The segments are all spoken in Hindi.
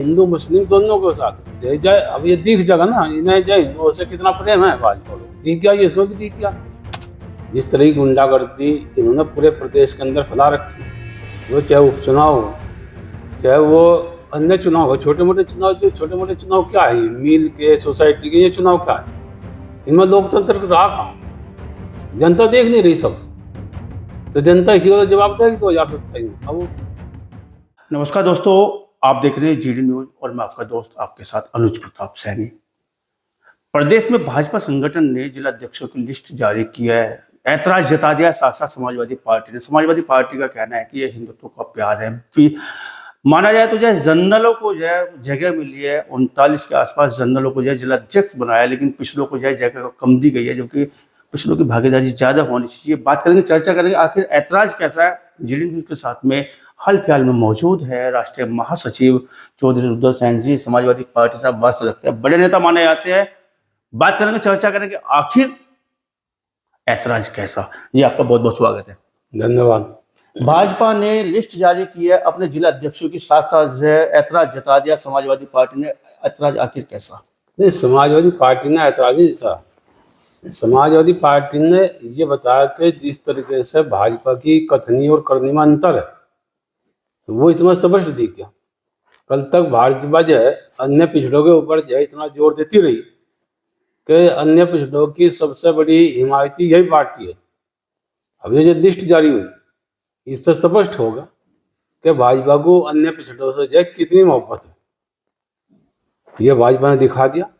हिंदू मुस्लिम दोनों के साथ जय जय। अब ये दिख जाएगा ना, इन्हें जय हिंदुओं से कितना प्रेम है भाजपा को, दिख गया, ये इसमें भी दिख गया। जिस तरह की गुंडागर्दी इन्होंने पूरे प्रदेश के अंदर फैला रखी, वो चाहे उपचुनाव हो, चाहे वो अन्य चुनाव हो, छोटे मोटे चुनाव, जो छोटे मोटे चुनाव क्या है, मिल के, सोसाइटी के, ये चुनाव क्या है, इनमें लोकतंत्र रहा कहाँ? जनता देख नहीं रही सब, तो जनता इसी को जवाब देगी 2027 में। अब नमस्कार दोस्तों, आप देख रहे हैं जीडी न्यूज और मैं आपका दोस्त आपके साथ अनुज प्रताप सैनी। प्रदेश में भाजपा संगठन ने जिला अध्यक्षों की लिस्ट जारी की है। ऐतराज जता दिया साथ साथ समाजवादी पार्टी ने। समाजवादी पार्टी का कहना है कि यह हिंदुत्व का प्यार है। भी माना जाए तो जो है जनरलों को जो है जगह मिली है, 39 के आसपास जनरलों को जो है जिला अध्यक्ष बनाया, लेकिन पिछलों को जो है जगह कम दी गई है, जबकि पिछलों की भागीदारी ज्यादा होनी चाहिए। बात करेंगे, चर्चा करेंगे आखिर ऐतराज कैसा है। जीडी न्यूज के साथ में हाल फिलहाल में मौजूद है राष्ट्रीय महासचिव चौधरी रुद्र सेन जी, समाजवादी पार्टी से वास्ता रखते हैं, बड़े नेता माने जाते हैं। बात करेंगे, चर्चा करेंगे आखिर ऐतराज कैसा। ये आपका बहुत बहुत स्वागत है। धन्यवाद। भाजपा ने लिस्ट जारी की है अपने जिला अध्यक्षों की, साथ साथ ऐतराज जता दिया समाजवादी पार्टी ने। ऐतराज आखिर कैसा? नहीं, समाजवादी पार्टी ने ऐतराज नहीं जता। समाजवादी पार्टी ने ये बताया कि जिस तरीके से भाजपा की कथनी और करनी में अंतर है, तो वो इसमें स्पष्ट दिख गया। कल तक भाजपा जो है अन्य पिछड़ों के ऊपर जो है इतना जोर देती रही कि अन्य पिछड़ों की सबसे बड़ी हिमायती यही पार्टी है। अब ये जो लिस्ट जारी हुई, इससे स्पष्ट होगा कि भाजपा को अन्य पिछड़ों से जो है कितनी मोहब्बत है। ये भाजपा ने दिखा दिया।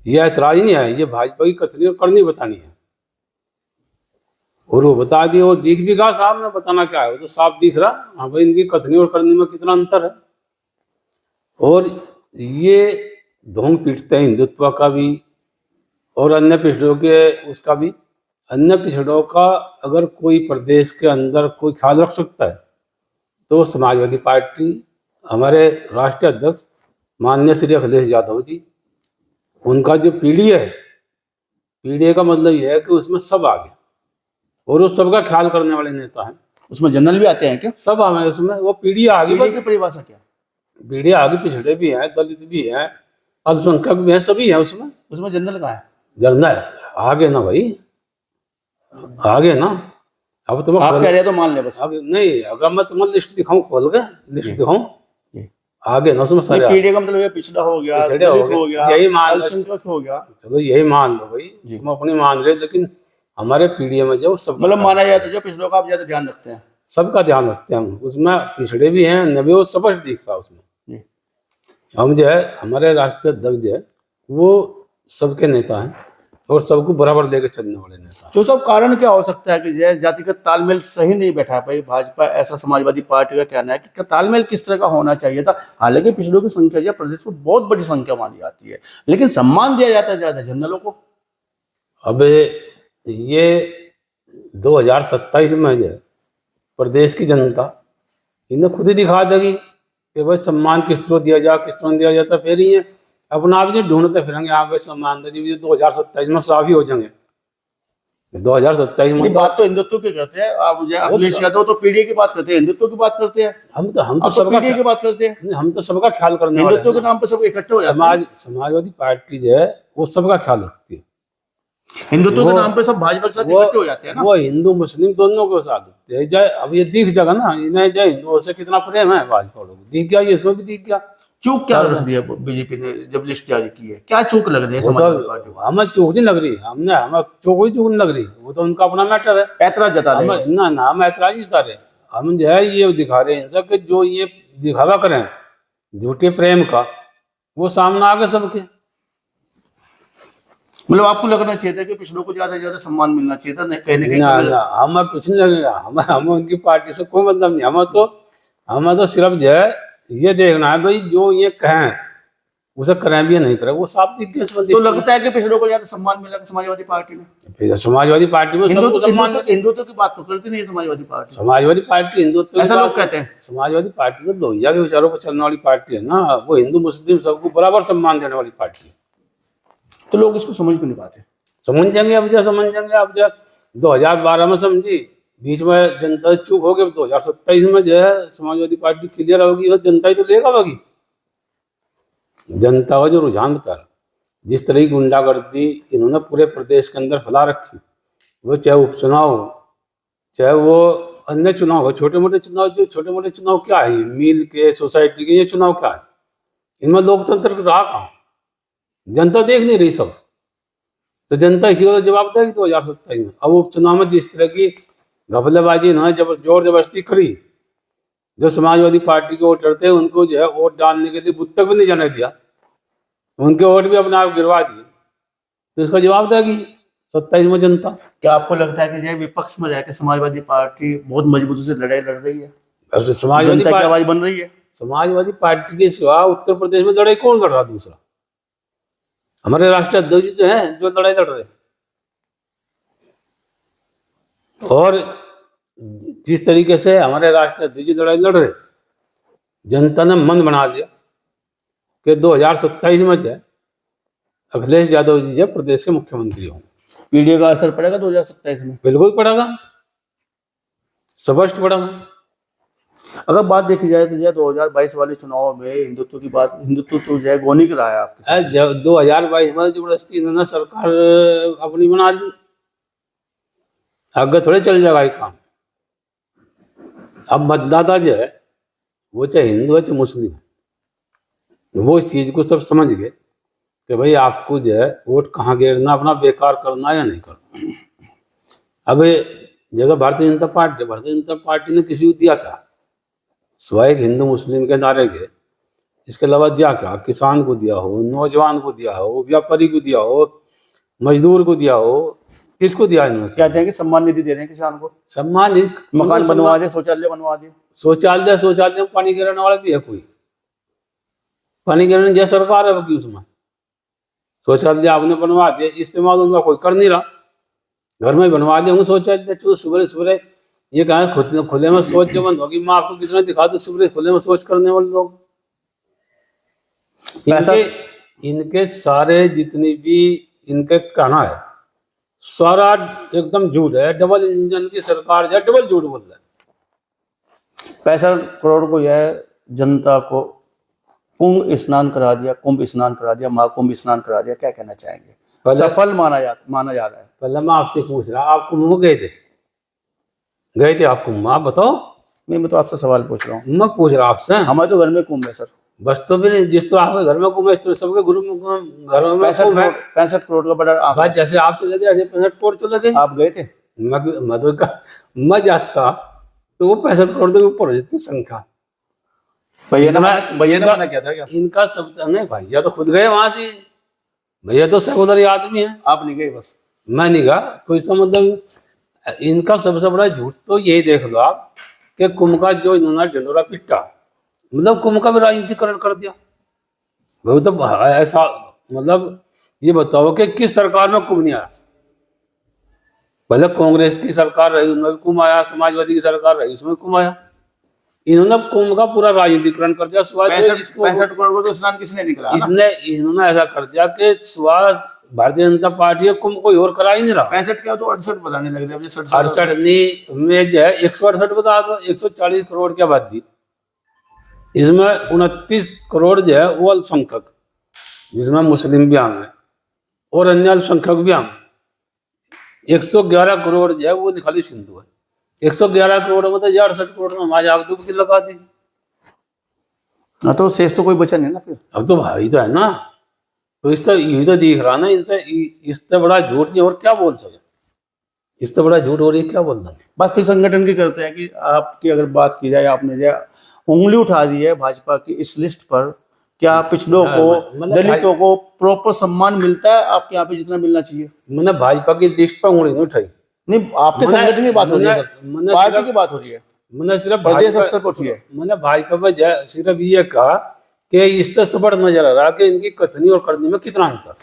ये ऐतराज नहीं है, ये भाजपा की कथनी और करनी बतानी है, और वो बता दिया और दिख भी गया। साहब ने बताना क्या है, वो तो साफ दिख रहा। हाँ भाई, इनकी कथनी और करनी में कितना अंतर है। और ये ढोंग पीटते हैं हिंदुत्व का भी और अन्य पिछड़ों के उसका भी। अन्य पिछड़ों का अगर कोई प्रदेश के अंदर कोई ख्याल रख सकता है तो समाजवादी पार्टी, हमारे राष्ट्रीय अध्यक्ष माननीय श्री अखिलेश यादव जी, उनका जो पीढ़ी है, पीढ़ी का मतलब यह है कि उसमें सब आ गए और वो सबका ख्याल करने वाले नेता हैं। उसमें जनरल भी आते हैं क्या? सब हमें उसमें, वो पीढ़ी आ गई। बस परिभाषा क्या? पीढ़ी आ गई, पिछड़े भी हैं, दलित भी हैं, अल्पसंख्यक भी हैं, सभी हैं उसमें। उसमें जनरल कहाँ है? जनरल आगे ना भाई, आगे ना। अब तुम आप कह रहे हैं तो मान ले बस। आगे नहीं, अगर मैं तुम्हें लिस्ट दिखाऊं, खोल के लिस्ट दिखाऊं, आगे ना उसमें सारे। पीढ़ी का मतलब ये पिछड़ा हो गया, दलित हो गया, यही मान लो, अल्पसंख्यक हो गया। चलो यही मान लो भाई, तुम अपनी मान रहे, लेकिन हमारे पीढ़ी में जो सब मतलब माना जाए तो जो पिछड़ों का आप ज्यादा ध्यान रखते हैं, सबका ध्यान रखते हैं हम। उसमें पिछड़े भी हैं, नबी, वो स्पष्ट दिखता उसमें। हम जो है, हमारे राष्ट्रीय अध्यक्ष जो है वो सबके नेता हैं और सबको बराबर लेकर चलने वाले नेता। जो सब कारण क्या हो सकता है कि जो जातिगत तालमेल सही नहीं बैठा भाई भाजपा, ऐसा समाजवादी पार्टी का कहना है कि तालमेल किस तरह का होना चाहिए था। हालांकि पिछड़ों की संख्या जो प्रदेश में बहुत बड़ी संख्या मानी जाती है, लेकिन सम्मान दिया जाता है ज्यादा जनरलों को। अब ये 2027 में जो है प्रदेश की जनता इन्हें खुद ही दिखा देगी कि भाई सम्मान किस तरह दिया जाए, किस तरह दिया जाता। फिर ये अपना आप नहीं ढूंढते फिरेंगे यहाँ पे सम्मान दे। 2027 में साफ ही हो जाएंगे। 2027 में बात तो हिंदुत्व की करते हैं आप, अखिलेश यादव तो पीढ़ी की बात करते हैं, हिंदुत्व की बात करते हैं। हम तो सबका पीढ़ी की बात करते हैं। हम तो सबका ख्याल करने वाले हैं। हिंदुत्व के नाम पर सब इकट्ठे हो जाते हैं। समाजवादी पार्टी जो है वो सबका ख्याल रखती है। हिंदुत्व के नाम पे सब भाजपा के साथ इकट्ठे हो जाते हैं ना। वो हिंदू मुस्लिम दोनों के साथ दिखते हैं। जय, अब ये दिख जाएगा ना, इन्हें जय हिंदुओं से कितना प्रेम है भाजपा को, दिख गया, ये इसमें भी दिख गया। चूक क्या रख दिया बीजेपी ने जब लिस्ट जारी की है? क्या चूक लग रही है समाजवादी पार्टी को? हमें चूक नहीं लग रही, हमें चूक नहीं लग रही, वो तो उनका अपना मैटर है। ऐतराज जता रहे हैं ना, हम ऐतराज नहीं जता रहे। हम जो है ये दिखा रहे हैं सब कि जो ये दिखावा करें झूठे प्रेम का, वो सामने आ गए सबके। मतलब आपको लगना चाहिए था कि पिछड़ों को ज्यादा से ज्यादा सम्मान मिलना चाहिए था, कहने के ना, हमें कुछ नहीं लगेगा। हमें उनकी पार्टी से कोई मतलब नहीं। हमें तो सिर्फ जो है ये देखना है भाई, जो ये कहें उसे करें भी या नहीं करें, वो साफ दिख गया। तो लगता है कि पिछड़ों को ज्यादा सम्मान मिला समाजवादी पार्टी में। फिर समाजवादी पार्टी में हिंदुत्व की बात तो करती नहीं है समाजवादी पार्टी। समाजवादी पार्टी हिंदुत्व, ऐसा लोग कहते हैं। समाजवादी पार्टी तो लोहिया के विचारों पर चलने वाली पार्टी है ना। वो हिंदू मुस्लिम सबको बराबर सम्मान देने वाली पार्टी है। तो लोग इसको समझ क्यों नहीं पाते? समझ जाएंगे अब जब 2012 में समझी, बीच में जनता चुप हो गई। 2027 में जो है समाजवादी पार्टी क्लियर होगी, तो जनता ही तो लेगा बाकी। जनता का जो रुझान बता रहा, जिस तरह की गुंडागर्दी इन्होंने पूरे प्रदेश के अंदर फैला रखी, वो चाहे उपचुनाव हो, चाहे वो अन्य चुनाव हो, छोटे मोटे चुनाव, जो छोटे मोटे चुनाव क्या है, ये मिल के, सोसाइटी के, ये चुनाव क्या है, इनमें लोकतंत्र रहा कहाँ? जनता देख नहीं रही सब, तो जनता इसी को जवाब देगी 2027 में। अब उपचुनाव में जिस तरह की घपलेबाजी इन्होंने जोर जबरदस्ती करी, जो समाजवादी पार्टी के वोटर थे उनको जो है वोट डालने के लिए बूथ तक भी नहीं जाने दिया, उनके वोट भी अपने आप गिरवा दिए, तो इसका जवाब देगी 27 में जनता। क्या आपको लगता है कि जो विपक्ष में रहकर समाजवादी पार्टी बहुत मजबूती से लड़ाई लड़ रही है, वैसे समाजवादी जनता की पार्टी आवाज बन रही है? समाजवादी पार्टी के सिवा उत्तर प्रदेश में लड़ाई कौन लड़ रहा? दूसरा हमारे राष्ट्रीय अध्यक्ष जो है जो लड़ाई लड़ रहे, और जिस तरीके से हमारे राष्ट्रीय अध्यक्ष लड़ाई लड़ रहे, जनता ने मन बना दिया कि 2027 में जो है अखिलेश यादव जी जो प्रदेश के मुख्यमंत्री होंगे। पीडीए का असर पड़ेगा 2027 में? बिल्कुल पड़ेगा, स्पष्ट पड़ेगा। अगर बात देखी जाए तो 2022 वाले चुनाव में हिंदुत्व की बात, हिंदुत्व तो जो है गोनी का रहा है आपके साथ। 2022 में जबरदस्ती इन्होंने सरकार अपनी बना ली, आगे थोड़े चल जाएगा ये काम। अब मतदाता जो है वो चाहे हिंदू है चाहे मुस्लिम है, वो इस चीज को सब समझ गए कि भाई आपको जो है वोट कहाँ गिरना, अपना बेकार करना या नहीं करना। अब जगह भारतीय जनता पार्टी ने किसी को दिया क्या? सिवाय एक हिंदू मुस्लिम के नारे के, इसके अलावा दिया क्या? किसान को दिया हो, नौजवान को दिया हो, व्यापारी को दिया हो, मजदूर को दिया हो, किसको दिया इन्होंने? कहते हैं कि सम्मान निधि दे रहे हैं किसान को, सम्मान, मकान बनवा दे, शौचालय बनवा दे। शौचालय में पानी गिराने वाला भी है कोई? पानी गिराने जैसे सरकार है कि उसमें शौचालय आपने बनवा दिया, इस्तेमाल उनका कोई कर नहीं रहा, घर में बनवा दिया होंगे शौचालय। तो सुबह सुबह ये कहा खुले में शौच जो बंद होगी, मैं आपको कितना दिखा दूं सुबह खुले में शौच करने वाले लोग। इनके सारे जितनी भी इनके कहना है सारा एकदम झूठ है। डबल इंजन की सरकार है, डबल झूठ बोल रहा है। 65 करोड़ को यह जनता को कुंभ स्नान करा दिया, महाकुंभ स्नान करा दिया, क्या कहना चाहेंगे? सफल माना जा रहा है। पहले मैं आपसे पूछ रहा, आप कुंभ में गए थे आप कुंभ में? आप बताओ। नहीं, मैं तो आपसे सवाल पूछ रहा हूँ। मैं पूछ रहा आपसे। हमारे तो घर में कुंभ है सर। बस तो फिर जिस तो आपके घर में कुंभ है, इस तरह सबके घरों में 65 करोड़ का बड़ा आंकड़ा। जैसे आप चले गए ऐसे 65 करोड़ चले गए। आप गए थे? मैं जाता तो वो 65 करोड़ के ऊपर हो जाती संख्या। भैया ने मना किया था क्या? इनका सब नहीं, भैया तो खुद गए वहां से, भैया तो सेकुलर आदमी है। आप नहीं गए? बस मैं नहीं गया, कोई सा मतलब। इनका सबसे बड़ा झूठ तो यही देख लो आप कि कुंभ का जो इन्होंने ढिंडोरा पिटा, मतलब कुंभ का भी राजनीतिकरण कर दिया। वो तो ऐसा, मतलब ये बताओ कि किस सरकार में कुंभ नहीं आया? पहले कांग्रेस की सरकार रही, उनमें भी कुंभ आया, समाजवादी की सरकार रही, उसमें कुंभ आया। इन्होंने कुंभ का पूरा राजनीतिकरण कर दिया। 65 करोड़ को तो स्नान किसने नहीं करा? इन्होंने ऐसा कर दिया कि भारतीय जनता पार्टी है, कुंभ कोई और करा ही नहीं रहा। 65 क्या तो 68 बताने लग रहे हैं। 68 नहीं में जो है 168 बता दो, 140 करोड़ क्या बात दी। इसमें 29 करोड़ जो है वो अल्पसंख्यक, जिसमें मुस्लिम भी आम है और अन्य अल्पसंख्यक भी आम है। 111 करोड़ जो है वो खाली सिंधु है। 111 करोड़ में तो 68 करोड़ में हमारी आग डुबकी लगा दी। हाँ, तो शेष तो कोई बचा नहीं ना फिर। अब तो भाई तो है ना, तो इस तो यही तो दिख रहा ना, इससे बड़ा झूठ नहीं और क्या बोल सके। इससे बड़ा झूठ हो रही है, क्या बोल रहा है। बस फिर संगठन की करते हैं कि आपकी अगर बात की जाए, आपने जो उंगली उठा दी है भाजपा की इस लिस्ट पर, क्या पिछड़ों को, दलितों को प्रॉपर सम्मान मिलता है आपके यहाँ पे जितना मिलना चाहिए? मैंने भाजपा की लिस्ट पर उंगली नहीं उठाई। नहीं, आपके संगठन की बात हो रही है, पार्टी की बात हो रही है, मैंने सिर्फ प्रदेश स्तर पर उठी है। मैंने भाजपा में सिर्फ ये कहा कि इससे सबड़ नजर आ रहा कि इनकी कथनी और करनी में कितना अंतर।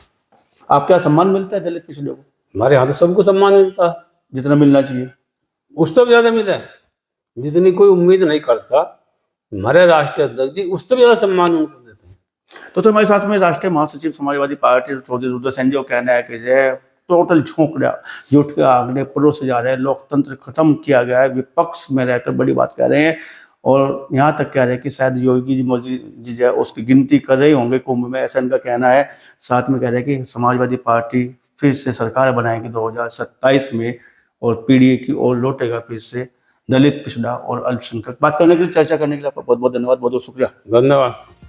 आप क्या सम्मान मिलता है दलित पिछड़े को? हमारे यहाँ तो सबको सम्मान मिलता है जितना मिलना चाहिए, उससे भी ज्यादा मिले, जितनी कोई उम्मीद नहीं करता। हमारे राष्ट्रीय अध्यक्ष जी उससे भी ज्यादा सम्मान उनको देते हैं। तो हमारे साथ में राष्ट्रीय महासचिव समाजवादी पार्टी चौधरी रुद्रसेन जी का कहना है कि टोटल झूठ के आंकड़े परोसे जा रहे हैं, लोकतंत्र खत्म किया गया है, विपक्ष में रहकर बड़ी बात कह रहे हैं और यहाँ तक कह रहे हैं कि शायद योगी जी मौजूद जी है उसकी गिनती कर रहे होंगे कुंभ में, ऐसा इनका कहना है। साथ में कह रहे हैं कि समाजवादी पार्टी फिर से सरकार बनाएगी 2027 में और पीडीए की ओर लौटेगा फिर से दलित, पिछड़ा और अल्पसंख्यक। बात करने के लिए, चर्चा करने के लिए आपका बहुत बहुत धन्यवाद, बहुत बहुत शुक्रिया। धन्यवाद।